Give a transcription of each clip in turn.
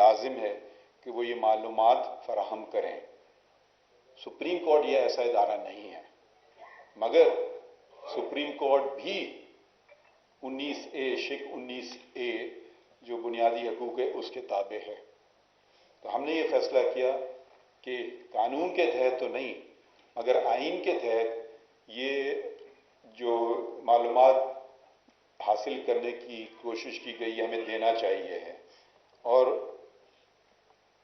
لازم ہے کہ وہ یہ معلومات فراہم کریں۔ سپریم کورٹ یہ ایسا ادارہ نہیں ہے، مگر سپریم کورٹ بھی 19A جو بنیادی حقوق ہے اس کے تابع ہے۔ تو ہم نے یہ فیصلہ کیا کہ قانون کے تحت تو نہیں، مگر آئین کے تحت یہ جو معلومات حاصل کرنے کی کوشش کی گئی ہے ہمیں دینا چاہیے ہے، اور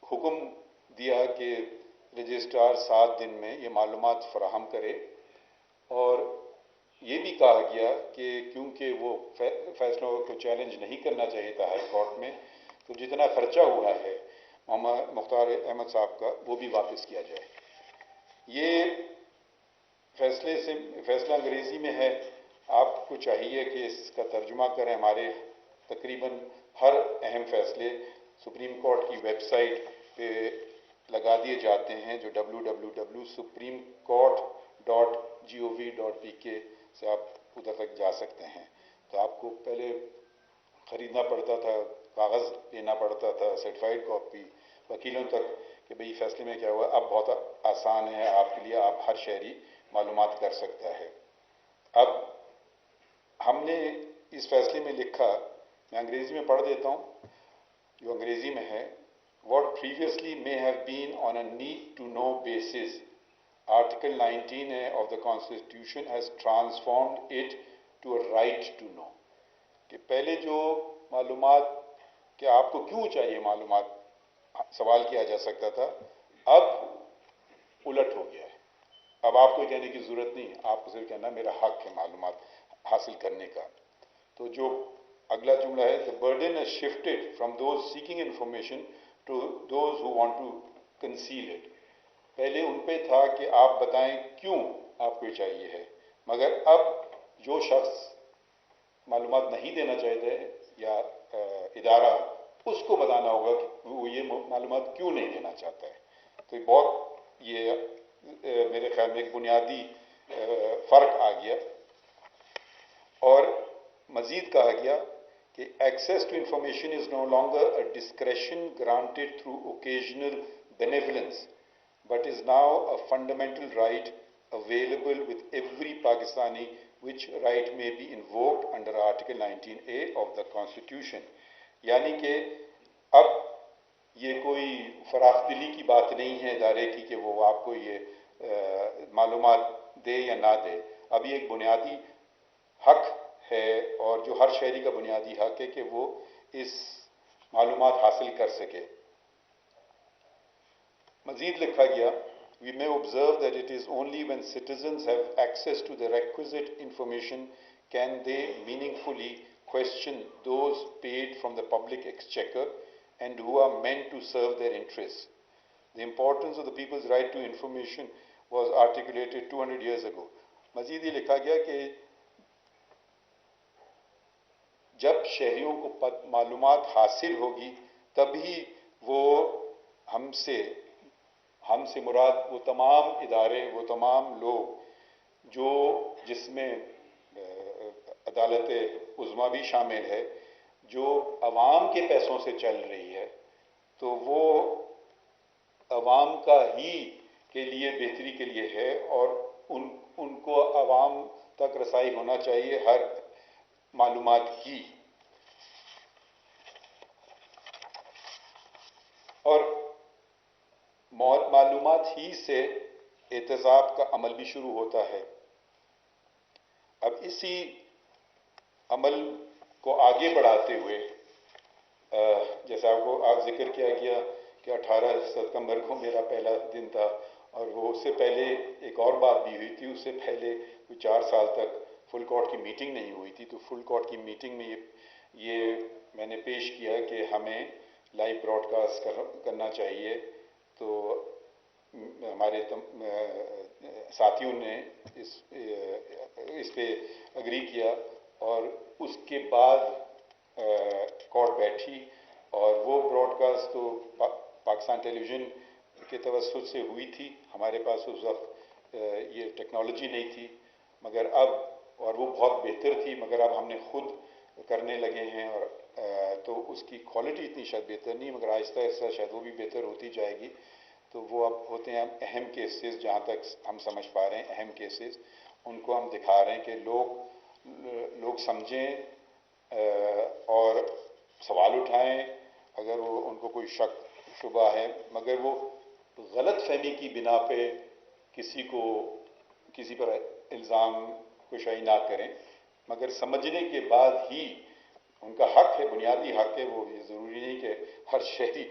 حکم دیا کہ رجسٹرار 7 دن میں یہ معلومات فراہم کرے، اور یہ بھی کہا گیا کہ کیونکہ وہ فیصلوں کو چیلنج نہیں کرنا چاہیے تھا ہائی کورٹ میں، تو جتنا خرچہ ہوا ہے محمد مختار احمد صاحب کا وہ بھی واپس کیا جائے۔ یہ فیصلہ انگریزی میں ہے، آپ کو چاہیے کہ اس کا ترجمہ کریں۔ ہمارے تقریباً ہر اہم فیصلے سپریم کورٹ کی ویب سائٹ پہ لگا دیے جاتے ہیں، جو www.supremecourt.gov.pk سے آپ ادھر تک جا سکتے ہیں۔ تو آپ کو پہلے خریدنا پڑتا تھا، کاغذ لینا پڑتا تھا، سرٹیفائڈ کاپی وکیلوں تک کہ بھئی فیصلے میں کیا ہوا۔ اب بہت آسان ہے آپ کے لیے، آپ ہر شہری معلومات کر سکتا ہے۔ اب ہم نے اس فیصلے میں لکھا، میں انگریزی میں پڑھ دیتا ہوں جو انگریزی میں ہے۔ What previously may have been on a need to know basis, Article 19A of the Constitution has transformed it to a right to know. کہ پہلے جو معلومات کہ آپ کو کیوں چاہیے معلومات سوال کیا جا سکتا تھا، اب الٹ ہو گیا ہے۔ اب آپ کو کہنے کی ضرورت نہیں ہے، آپ کو صرف کہنا میرا حق ہے معلومات حاصل کرنے کا۔ تو جو اگلا جملہ ہے، the burden has shifted from those seeking information to those who want to conceal it. پہلے ان پہ تھا کہ آپ بتائیں کیوں آپ کو چاہیے ہے، مگر اب جو شخص معلومات نہیں دینا چاہتے یا ادارہ، اس کو بتانا ہوگا کہ وہ یہ معلومات کیوں نہیں دینا چاہتا ہے۔ تو بہت یہ میرے خیال میں ایک بنیادی فرق آ گیا۔ اور مزید کہا گیا کہ access to information is no longer a discretion granted through occasional benevolence but is now a fundamental right available with every Pakistani, which right may be invoked under Article 19A of the Constitution. یعنی کہ اب یہ کوئی فراخ دلی کی بات نہیں ہے ادارے کی کہ وہ آپ کو یہ معلومات دے یا نہ دے، اب یہ ایک بنیادی حق ہے، اور جو ہر شہری کا بنیادی حق ہے کہ وہ اس معلومات حاصل کر سکے۔ مزید لکھا گیا، we may observe that it is only when citizens have access to the requisite information can they meaningfully question those paid from the public exchequer and who are meant to serve their interests. The importance of the people's right to information was articulated 200 years ago. مزید یہ لکھا گیا کہ جب شہریوں کو معلومات حاصل ہوگی تبھی وہ ہم سے مراد وہ تمام ادارے، وہ تمام لوگ جو جس میں عدالت عظمیٰ بھی شامل ہے، جو عوام کے پیسوں سے چل رہی ہے، تو وہ عوام کا ہی کے لیے بہتری کے لیے ہے، اور ان کو عوام تک رسائی ہونا چاہیے ہر معلومات کی۔ اور معلومات ہی سے احتساب کا عمل بھی شروع ہوتا ہے۔ اب اسی عمل کو آگے بڑھاتے ہوئے جیسا آپ ذکر کیا گیا کہ 18 ستمبر کو میرا پہلا دن تھا، اور وہ اس سے پہلے ایک اور بات بھی ہوئی تھی، اس سے پہلے 4 سال تک فل کورٹ کی میٹنگ نہیں ہوئی تھی۔ تو فل کورٹ کی میٹنگ میں یہ میں نے پیش کیا کہ ہمیں لائیو براڈ کاسٹ کرنا چاہیے، تو ہمارے ساتھیوں نے اس پہ اگری کیا، اور اس کے بعد کورٹ بیٹھی، اور وہ براڈ کاسٹ تو پاکستان ٹیلی ویژن کے توسط سے ہوئی تھی۔ ہمارے پاس اس وقت یہ ٹیکنالوجی نہیں تھی، مگر اب، اور وہ بہت بہتر تھی، مگر اب ہم نے خود کرنے لگے ہیں، اور تو اس کی کوالٹی اتنی شاید بہتر نہیں، مگر آہستہ آہستہ شاید وہ بھی بہتر ہوتی جائے گی. تو وہ اب ہوتے ہیں اہم کیسز، جہاں تک ہم سمجھ پا رہے ہیں اہم کیسز، ان کو ہم دکھا رہے ہیں کہ لوگ سمجھیں اور سوال اٹھائیں اگر وہ ان کو کوئی شک شبہ ہے، مگر وہ غلط فہمی کی بنا پہ کسی پر الزام کشائی نہ کریں، مگر سمجھنے کے بعد ہی ان کا حق ہے، بنیادی حق ہے. وہ یہ ضروری نہیں کہ ہر شہری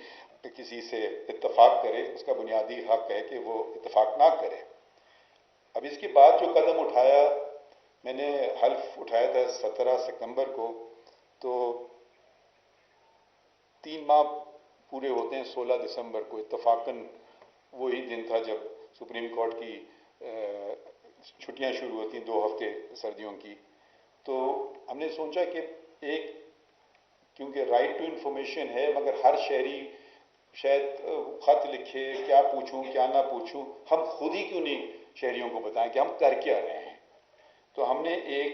کسی سے اتفاق کرے، اس کا بنیادی حق ہے کہ وہ اتفاق نہ کرے. اب اس کے بعد جو قدم اٹھایا، میں نے حلف اٹھایا تھا 17 ستمبر کو، تو 3 ماہ پورے ہوتے ہیں 16 دسمبر کو. اتفاقاً وہی دن تھا جب سپریم کورٹ کی چھٹیاں شروع ہوتی ہیں 2 ہفتے سردیوں کی. تو ہم نے سوچا کہ کیونکہ رائٹ ٹو انفارمیشن ہے، مگر ہر شہری شاید خط لکھے، کیا پوچھوں کیا نہ پوچھوں، ہم خود ہی کیوں نہیں شہریوں کو بتائیں کہ ہم کر کیا رہے ہیں. تو ہم نے ایک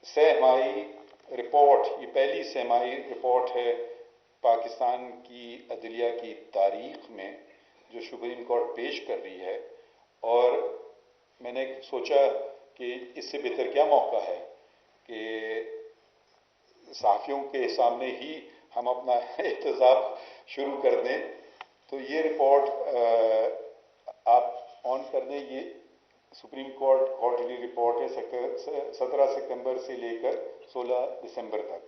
سہ ماہی رپورٹ، یہ پہلی سہ ماہی رپورٹ ہے پاکستان کی عدلیہ کی تاریخ میں جو سپریم کورٹ پیش کر رہی ہے. اور میں نے سوچا کہ اس سے بہتر کیا موقع ہے کہ صحافیوں کے سامنے ہی ہم اپنا احتجاج شروع کر دیں. تو یہ رپورٹ آپ آن کر دیں، یہ سپریم کورٹ کوارٹرلی رپورٹ ہے 17 ستمبر سے لے کر 16 دسمبر تک.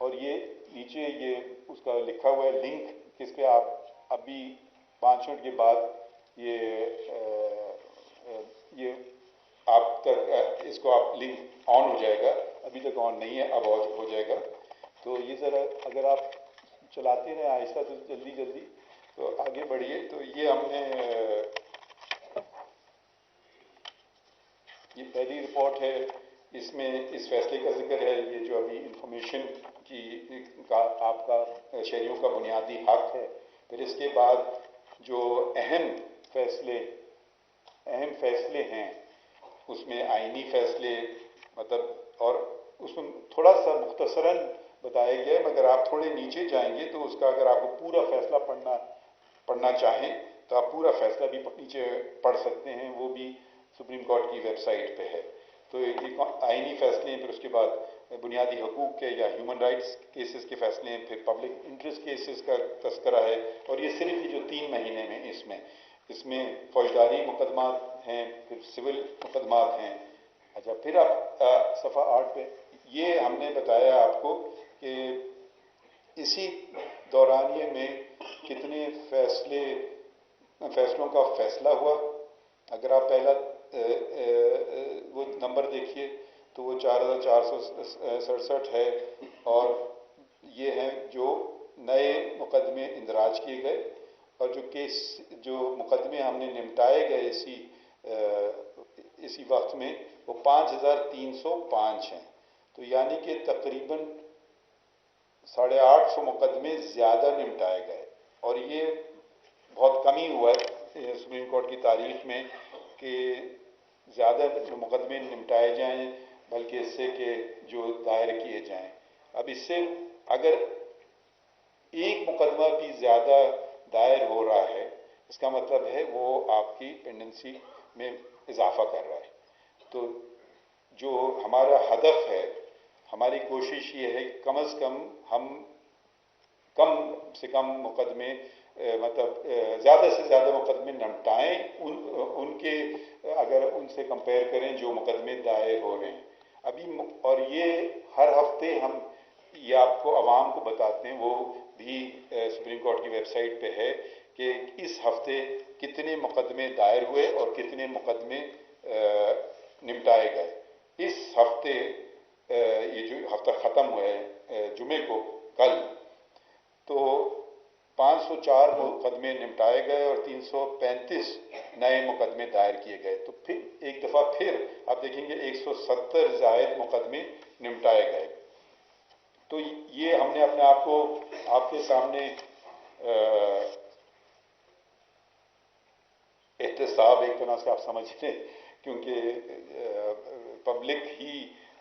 اور یہ نیچے یہ اس کا لکھا ہوا ہے لنک، جس پہ آپ ابھی 5 منٹ کے بعد یہ آپ تک اس کو آپ لنک آن ہو جائے گا. ابھی تک آن نہیں ہے، اب ہو جائے گا. تو یہ ذرا اگر آپ چلاتے رہیں آہستہ تو جلدی تو آگے بڑھیے. تو یہ ہم نے یہ پہلی رپورٹ ہے، اس میں اس فیصلے کا ذکر ہے، یہ جو ابھی انفارمیشن کا آپ کا شہریوں کا بنیادی حق ہے. پھر اس کے بعد جو اہم فیصلے ہیں، اس میں آئینی فیصلے مطلب، اور اس میں تھوڑا سا مختصراً بتایا گیا ہے، مگر آپ تھوڑے نیچے جائیں گے تو اس کا اگر آپ کو پورا فیصلہ پڑھنا چاہیں تو آپ پورا فیصلہ بھی نیچے پڑھ سکتے ہیں، وہ بھی سپریم کورٹ کی ویب سائٹ پہ ہے. تو ایک آئینی فیصلے ہیں، پھر اس کے بعد بنیادی حقوق کے یا ہیومن رائٹس کیسز کے فیصلے ہیں، پھر پبلک انٹرسٹ کیسز کا تذکرہ ہے. اور یہ صرف جو 3 مہینے میں اس میں فوجداری مقدمات ہیں، پھر سول مقدمات ہیں. اچھا، پھر آپ صفحہ 8 پہ یہ ہم نے بتایا آپ کو کہ اسی دورانیے میں کتنے فیصلوں کا فیصلہ ہوا. اگر آپ پہلا وہ نمبر دیکھیے تو وہ 4467 ہے، اور یہ ہیں جو نئے مقدمے اندراج کیے گئے، اور جو مقدمے ہم نے نمٹائے گئے اسی وقت میں وہ 5305 ہیں. تو یعنی کہ تقریباً 850 مقدمے زیادہ نمٹائے گئے. اور یہ بہت کم ہی ہوا ہے سپریم کورٹ کی تاریخ میں کہ زیادہ مقدمے نمٹائے جائیں، بلکہ اس سے کہ جو دائر کیے جائیں. اب اس سے اگر ایک مقدمہ بھی زیادہ دائر ہو رہا ہے، اس کا مطلب ہے وہ آپ کی پینڈنسی میں اضافہ کر رہا ہے. تو جو ہمارا ہدف ہے، ہماری کوشش یہ ہے کہ کم از کم ہم کم سے کم مقدمے مطلب زیادہ سے زیادہ مقدمے نمٹائیں ان کے، اگر ان سے کمپیئر کریں جو مقدمے دائر ہو رہے ہیں ابھی. اور یہ ہر ہفتے ہم یہ آپ کو عوام کو بتاتے ہیں، وہ بھی سپریم کورٹ کی ویب سائٹ پہ ہے کہ اس ہفتے کتنے مقدمے دائر ہوئے اور کتنے مقدمے نمٹائے گئے. اس ہفتے یہ جو ہفتہ ختم ہوا ہے جمعے کو کل، تو 504 مقدمے نمٹائے گئے اور 335 نئے مقدمے دائر کیے گئے. تو پھر ایک دفعہ پھر آپ دیکھیں گے 170 زائد مقدمے نمٹائے گئے. تو یہ ہم نے اپنے آپ کو آپ کے سامنے احتساب ایک طرح سے آپ سمجھ لیں، کیونکہ پبلک ہی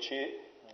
6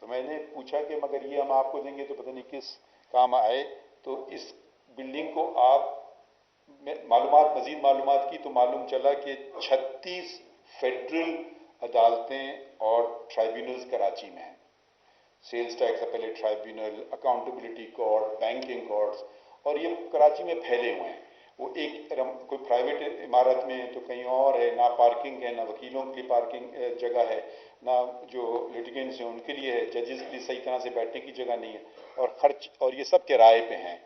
تو میں نے پوچھا کہ مگر یہ ہم آپ کو دیں گے تو پتہ نہیں کس کام آئے. تو اس بلڈنگ کو آپ مزید معلومات کی تو معلوم چلا کہ 36 فیڈرل عدالتیں اور ٹرائبیونلز کراچی میں ہیں. Sales tax appellate tribunal, accountability court, banking courts, اور یہ کراچی میں پھیلے ہوئے ہیں. وہ ایک کوئی پرائیویٹ عمارت میں ہے تو کہیں اور ہے، نہ پارکنگ ہے، نہ وکیلوں کے لیے پارکنگ جگہ ہے، نہ جو لٹیگنٹس ہیں ان کے لیے ہے، ججز کے لیے صحیح طرح سے بیٹھنے کی جگہ نہیں ہے، اور خرچ، اور یہ سب کرائے پہ ہیں.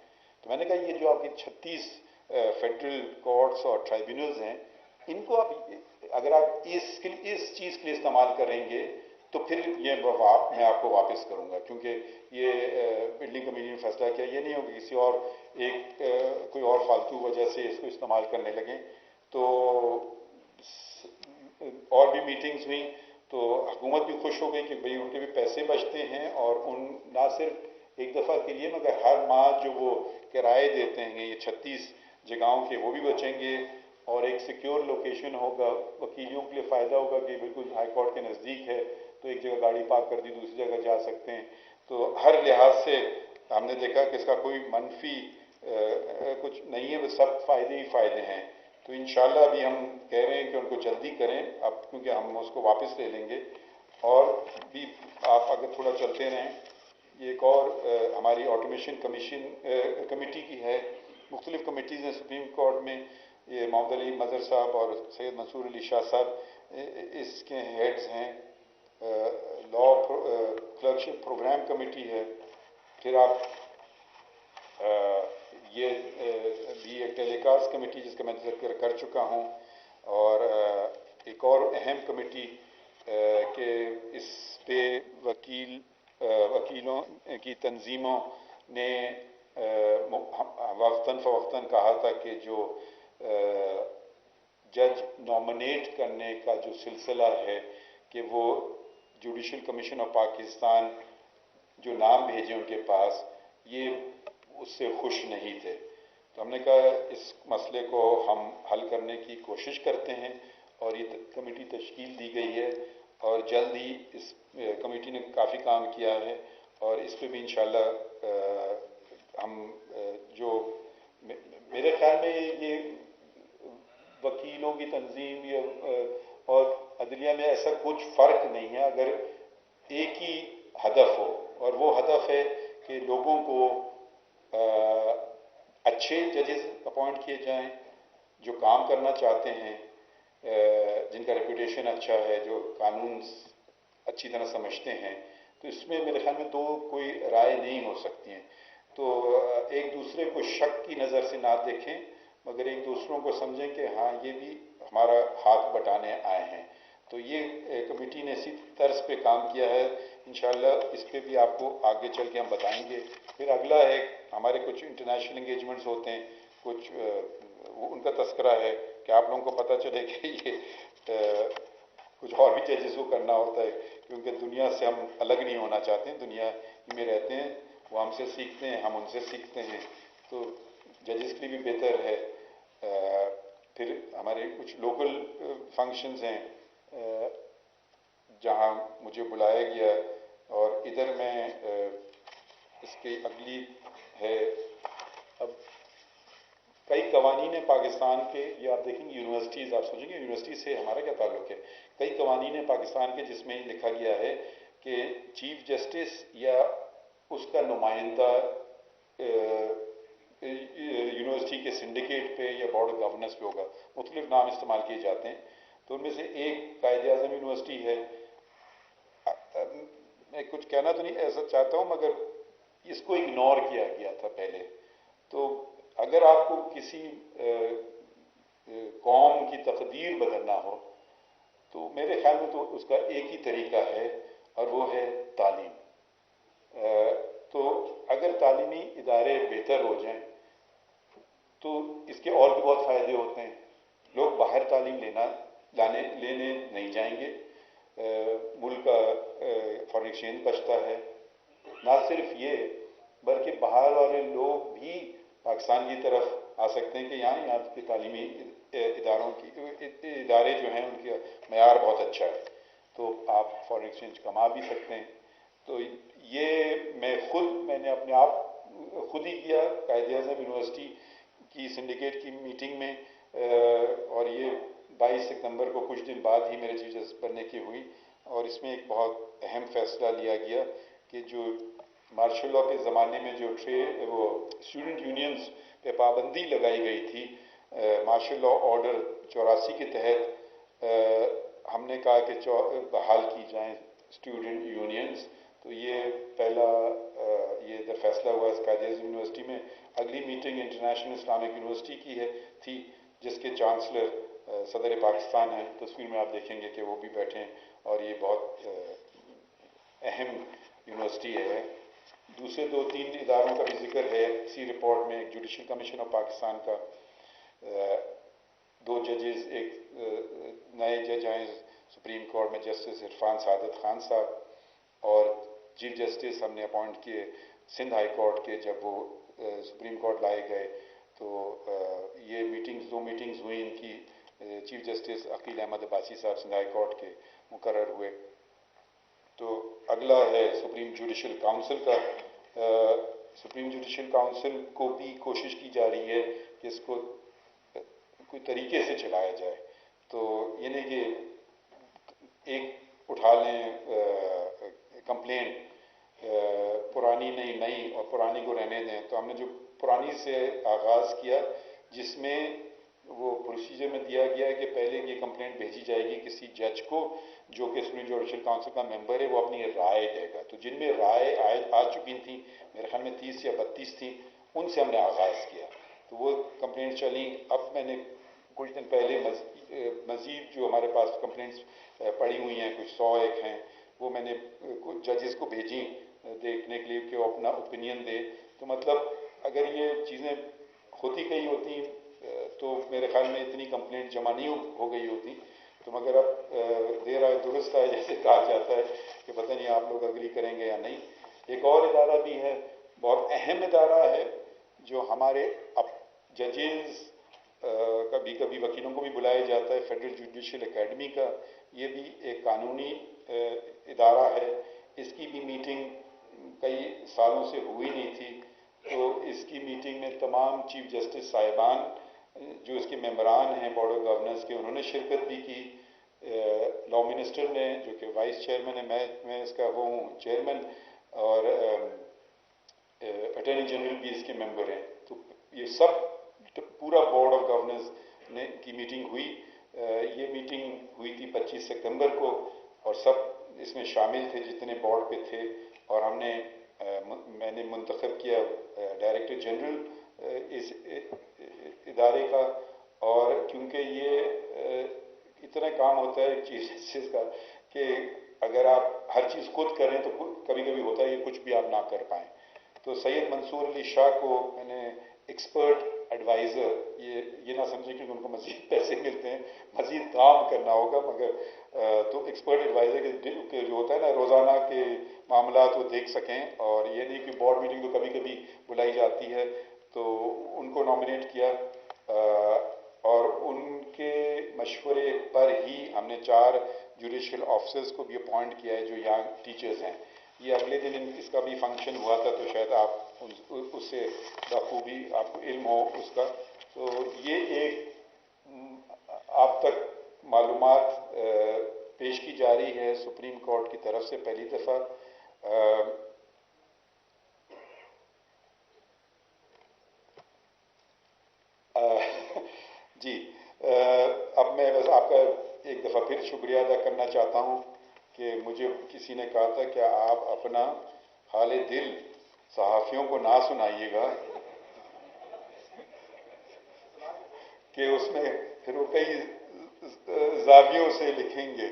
تو میں نے کہا یہ جو آپ کی 36 فیڈرل کورٹس اور ٹرائبیونلز ہیں، ان کو آپ اگر آپ اس چیز کے لیے استعمال کریں گے تو پھر یہ میں آپ کو واپس کروں گا، کیونکہ یہ بلڈنگ کمیٹی نے فیصلہ کیا یہ نہیں ہوگا کسی اور کوئی اور فالتو وجہ سے اس کو استعمال کرنے لگیں. تو اور بھی میٹنگز ہوئیں تو حکومت بھی خوش ہو گئی کہ بھئی ان کے بھی پیسے بچتے ہیں، اور ان نہ صرف ایک دفعہ کے لیے مگر ہر ماہ جو وہ کرائے دیتے ہیں یہ 36 جگہوں کے وہ بھی بچیں گے، اور ایک سیکیور لوکیشن ہوگا. وکیلوں کے لیے فائدہ ہوگا کہ بالکل ہائی کورٹ کے نزدیک ہے تو ایک جگہ گاڑی پارک کر دی دوسری جگہ جا سکتے ہیں. تو ہر لحاظ سے ہم نے دیکھا کہ اس کا کوئی منفی کچھ نہیں ہے، بس سب فائدے ہی فائدے ہیں. تو انشاءاللہ ابھی ہم کہہ رہے ہیں کہ ان کو جلدی کریں اب، کیونکہ ہم اس کو واپس لے لیں گے. اور بھی آپ اگر تھوڑا چلتے رہیں، یہ ایک اور ہماری آٹومیشن کمیٹی کی ہے. مختلف کمیٹیز ہیں سپریم کورٹ میں، یہ محمد علی مظہر صاحب اور سید منصور علی شاہ صاحب اس کے ہیڈز ہیں. لا کلرکشپ پروگرام کمیٹی ہے. پھر آپ یہ بھی ایک ٹیلی کاسٹ کمیٹی جس کا میں ذکر کر چکا ہوں. اور ایک اور اہم کمیٹی کہ اس پہ وکیلوں کی تنظیموں نے وقتاً فوقتاً کہا تھا کہ جو جج نامنیٹ کرنے کا جو سلسلہ ہے کہ وہ جوڈیشل کمیشن آف پاکستان جو نام بھیجے ان کے پاس، یہ اس سے خوش نہیں تھے. تو ہم نے کہا اس مسئلے کو ہم حل کرنے کی کوشش کرتے ہیں، اور یہ کمیٹی تشکیل دی گئی ہے، اور جلد ہی اس کمیٹی نے کافی کام کیا ہے، اور اس پہ بھی انشاءاللہ ہم جو میرے خیال میں یہ وکیلوں کی تنظیم اور عدلیہ میں ایسا کچھ فرق نہیں ہے اگر ایک ہی ہدف ہو، اور وہ ہدف ہے کہ لوگوں کو اچھے ججز اپوائنٹ کیے جائیں جو کام کرنا چاہتے ہیں، جن کا ریپوٹیشن اچھا ہے، جو قانون اچھی طرح سمجھتے ہیں. تو اس میں میرے خیال میں دو کوئی رائے نہیں ہو سکتی ہیں. تو ایک دوسرے کو شک کی نظر سے نہ دیکھیں، مگر ایک دوسروں کو سمجھیں کہ ہاں یہ بھی ہمارا ہاتھ بٹانے آئے ہیں. تو یہ کمیٹی نے اسی طرز پہ کام کیا ہے. انشاءاللہ اس پہ بھی آپ کو آگے چل کے ہم بتائیں گے. پھر اگلا ہے ہمارے کچھ انٹرنیشنل انگیجمنٹس ہوتے ہیں، کچھ ان کا تذکرہ ہے کہ آپ لوگوں کو پتہ چلے کہ یہ کچھ اور بھی ججز کو کرنا ہوتا ہے، کیونکہ دنیا سے ہم الگ نہیں ہونا چاہتے ہیں، دنیا میں رہتے ہیں، وہ ہم سے سیکھتے ہیں، ہم ان سے سیکھتے ہیں. تو ججز کے لیے بھی بہتر ہے. پھر ہمارے کچھ لوکل فنکشنز ہیں جہاں مجھے بلایا گیا، اور ادھر میں اس کی اگلی ہے. اب کئی قوانین ہیں پاکستان کے، یہ آپ دیکھیں گے یونیورسٹیز، آپ سوچیں گے یونیورسٹی سے ہمارا کیا تعلق ہے. کئی قوانین ہیں پاکستان کے جس میں لکھا گیا ہے کہ چیف جسٹس یا اس کا نمائندہ یونیورسٹی کے سنڈیکیٹ پہ یا بورڈ آف گورننس پہ ہوگا. مختلف نام استعمال کیے جاتے ہیں. تو ان میں سے ایک قائد اعظم یونیورسٹی ہے. میں کچھ کہنا تو نہیں ایسا چاہتا ہوں، مگر اس کو اگنور کیا گیا تھا پہلے. تو اگر آپ کو کسی قوم کی تقدیر بدلنا ہو تو میرے خیال میں تو اس کا ایک ہی طریقہ ہے، اور وہ ہے تعلیم. تو اگر تعلیمی ادارے بہتر ہو جائیں تو اس کے اور بھی بہت فائدے ہوتے ہیں. لوگ باہر تعلیم لینے نہیں جائیں گے، ملک کا فارن ایکسچینج بچتا ہے. نہ صرف یہ بلکہ باہر والے لوگ بھی پاکستان کی طرف آ سکتے ہیں کہ یہاں کی تعلیمی ادارے جو ہیں ان کا معیار بہت اچھا ہے، تو آپ فارن ایکسچینج کما بھی سکتے ہیں. تو یہ میں نے اپنے آپ خود ہی کیا قائد اعظم یونیورسٹی کی سنڈیکیٹ کی میٹنگ میں، اور یہ 22 ستمبر کو کچھ دن بعد ہی میرے چیف جسٹس بننے کی ہوئی، اور اس میں ایک بہت اہم فیصلہ لیا گیا کہ جو مارشل لاء کے زمانے میں جو وہ اسٹوڈنٹ یونینز پہ پابندی لگائی گئی تھی مارشل لاء آرڈر 84 کے تحت، ہم نے کہا کہ بحال کی جائیں اسٹوڈنٹ یونینز. تو یہ پہلا یہ ادھر فیصلہ ہوا اس قائد اعظم یونیورسٹی میں. اگلی میٹنگ انٹرنیشنل اسلامک یونیورسٹی کی تھی، جس کے چانسلر صدر پاکستان ہیں. تصویر میں آپ دیکھیں گے کہ وہ بھی بیٹھے ہیں، اور یہ بہت اہم یونیورسٹی ہے. دوسرے 2-3 اداروں کا بھی ذکر ہے اسی رپورٹ میں. ایک جوڈیشل کمیشن آف پاکستان کا 2 ججز، ایک نئے جج آئے سپریم کورٹ میں جسٹس عرفان سعادت خان صاحب، اور چیف جسٹس ہم نے اپوائنٹ کیے سندھ ہائی کورٹ کے. جب وہ سپریم کورٹ لائے گئے تو یہ دو میٹنگز ہوئیں ان کی. چیف جسٹس عقیل احمد عباسی صاحب سندھ ہائی کورٹ کے مقرر ہوئے. تو اگلا ہے سپریم جوڈیشل کاؤنسل کا. سپریم جوڈیشل کاؤنسل کو بھی کوشش کی جا رہی ہے کہ اس کو کوئی طریقے سے چلایا جائے. تو یہ نہیں کہ ایک اٹھا لیں کمپلینٹ، پرانی نہیں نئی، اور پرانی کو رہنے دیں. تو ہم نے جو پرانی سے آغاز کیا، جس میں وہ پروسیجر میں دیا گیا ہے کہ پہلے یہ کمپلینٹ بھیجی جائے گی کسی جج کو جو کہ سپریم جوڈیشل کاؤنسل کا ممبر ہے، وہ اپنی رائے دے گا. تو جن میں رائے آ چکی تھیں، میرے خیال میں 30 یا 32 تھیں، ان سے ہم نے آغاز کیا. تو وہ کمپلینٹ چلیں. اب میں نے کچھ دن پہلے مزید جو ہمارے پاس کمپلینٹس پڑی ہوئی ہیں، کچھ 100 ہیں، وہ میں نے کچھ ججز کو بھیجی دیکھنے کے لیے کہ وہ اپنا اوپینین دے. تو مطلب اگر یہ چیزیں ہوتی گئی ہوتی تو میرے خیال میں اتنی کمپلینٹ جمع نہیں ہو گئی ہوتی. تو مگر اب دیر آئے درست آئے جیسے کہا جاتا ہے کہ پتہ نہیں آپ لوگ اگری کریں گے یا نہیں. ایک اور ادارہ بھی ہے، بہت اہم ادارہ ہے، جو ہمارے اب ججز، کبھی کبھی وکیلوں کو بھی بلایا جاتا ہے، فیڈرل جوڈیشل اکیڈمی کا. یہ بھی ایک قانونی ادارہ ہے. اس کی بھی میٹنگ کئی سالوں سے ہوئی نہیں تھی. تو اس کی میٹنگ میں تمام چیف جسٹس صاحبان جو اس کے ممبران ہیں بورڈ آف گورننس کے، انہوں نے شرکت بھی کی. لاء منسٹر نے، جو کہ وائس چیئرمین ہے، میں اس کا وہ ہوں چیئرمین، اور اٹارنی جنرل بھی اس کے ممبر ہیں. تو یہ سب پورا بورڈ آف گورننس کی میٹنگ ہوئی. یہ میٹنگ ہوئی تھی 25 ستمبر کو، اور سب اس میں شامل تھے جتنے بورڈ پہ تھے. اور میں نے منتخب کیا ڈائریکٹر جنرل اس ادارے کا. اور کیونکہ یہ اتنا کام ہوتا ہے چیف جسٹس کا کہ اگر آپ ہر چیز خود کریں تو کبھی کبھی ہوتا ہے کہ کچھ بھی آپ نہ کر پائیں. تو سید منصور علی شاہ کو میں نے ایکسپرٹ ایڈوائزر، یہ نہ سمجھیں کہ ان کو مزید پیسے ملتے ہیں، مزید کام کرنا ہوگا، مگر تو ایکسپرٹ ایڈوائزر کے جو ہوتا ہے نا روزانہ کے معاملات وہ دیکھ سکیں. اور یہ نہیں کہ بورڈ میٹنگ تو کبھی کبھی بلائی جاتی ہے، تو ان کو نامنیٹ کیا. اور ان کے مشورے پر ہی ہم نے 4 جوڈیشل آفیسرز کو بھی اپوائنٹ کیا ہے جو ینگ ٹیچرز ہیں. یہ اگلے دن اس کا بھی فنکشن ہوا تھا، تو شاید آپ اس سے بخوبی آپ کو علم ہو اس کا. تو یہ ایک آپ تک معلومات پیش کی جا رہی ہے سپریم کورٹ کی طرف سے پہلی دفعہ. جی، اب میں بس آپ کا ایک دفعہ پھر شکریہ ادا کرنا چاہتا ہوں کہ مجھے کسی نے کہا تھا کہ آپ اپنا حال دل صحافیوں کو نہ سنائیے گا کہ اس میں پھر وہ کئی زاویوں سے لکھیں گے.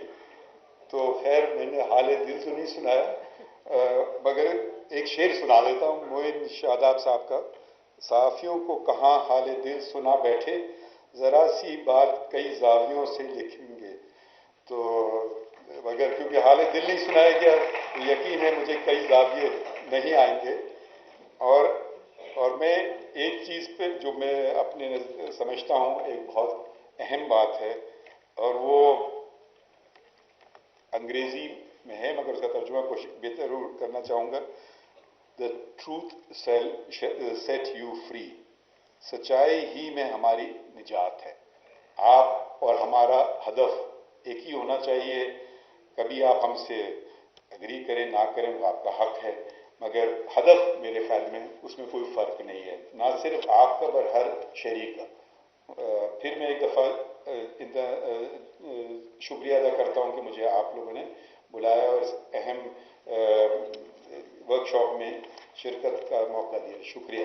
تو خیر میں نے حال دل تو نہیں سنایا، مگر ایک شعر سنا دیتا ہوں معین شاداب صاحب کا. صحافیوں کو کہاں حال دل سنا بیٹھے، ذرا سی بات کئی زاویوں سے لکھیں گے. تو مگر کیونکہ حال دل نہیں سنایا گیا تو یقین ہے مجھے کئی زاویے نہیں آئیں گے. اور میں ایک چیز پہ جو میں اپنے سمجھتا ہوں ایک بہت اہم بات ہے، اور وہ انگریزی میں ہے مگر اس کا ترجمہ کوشش بہتر ضرور کرنا چاہوں گا. The truth shall set you free. سچائی ہی میں ہماری نجات ہے. آپ اور ہمارا ہدف ایک ہی ہونا چاہیے. کبھی آپ ہم سے اگری کریں نہ کریں وہ آپ کا حق ہے، مگر ہدف میرے خیال میں اس میں کوئی فرق نہیں ہے، نہ صرف آپ کا بلکہ ہر شہری کا. پھر میں ایک دفعہ شکریہ ادا کرتا ہوں کہ مجھے آپ لوگوں نے بلایا اور اس اہم ورکشاپ میں شرکت کا موقع دیا. شکریہ.